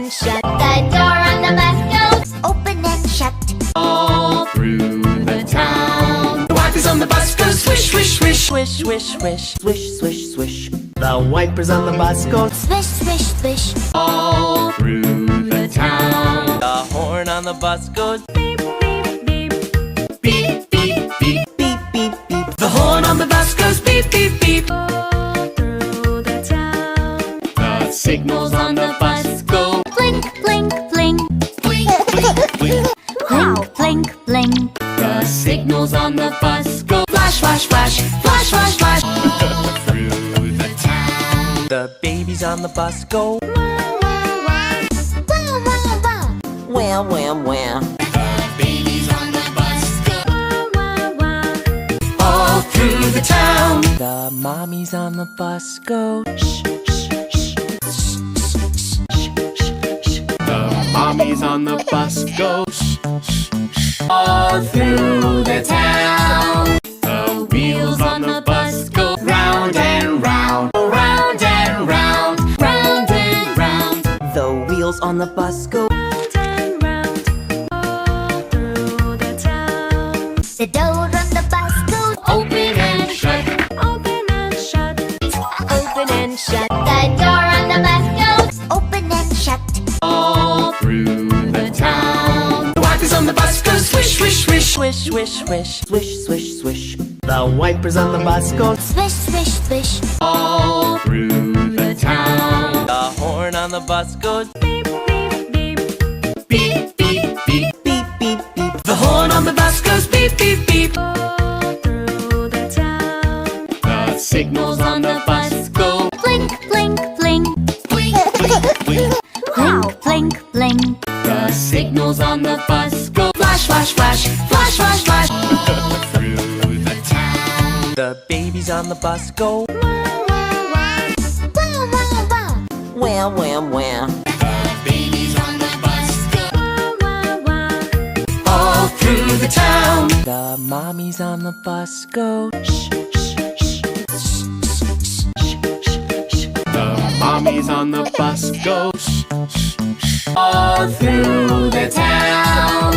and shut. The door on the bus goes open and shut. All through the town. The wipers on the bus go swish, swish, swish. Swish, swish, swish, swish, swish, swish. The wipers on the bus go Swish, swish, swish. All through the town. The horn on the bus goes beep, beep, beep. Beep, beep, beep. Beep, beep, beep. The horn on the bus goes beep, beep, beep. All through the town. The signals on the bus go Blink, blink, blink. blink, blink, blink. Blink, blink, blink. The signals on the bus go flash, flash, flash, flash, flash, flash. All through the town. The babies on the bus go Wow, wow, wow. Wow, wow, wow. wah, wah, wah. The babies on the bus go Wow, wow, wow. all through the town. The mommies on the bus go shh, shh, shh. The mommies on the bus go shh, shh, shh. All through the town. The wheels on the bus go round and round, round and round, round and round. The wheels on the bus go Round and round. All through the town. The door on the bus goes Open and shut. open and shut. Open and shut. The door on the bus goes open and shut. All through the town. The wipers on the bus go swish, swish, swish. swish, swish, swish, swish, swish, swish. The wipers on the bus go Swish, swish, swish. All through the town. the horn on the bus goes Beep, beep, beep. Beep, beep, beep. beep, beep, beep. The horn on the bus goes beep, beep, beep. All through the town. The signals on the bus go Blink, blink, blink. blink, blink, blink. Wow, blink, blink. The signals on the bus go flash, flash, flash, flash, flash, flash. All through the town. The babies on the bus go Wow, wow, wow. Wow, wow, wow. wah, wah, wah. The babies on the bus go Wow, wow, wow. all through the town. The mommies on the bus go shh, shh, shh. The mommies on the bus go shh, shh, shh. All through the town.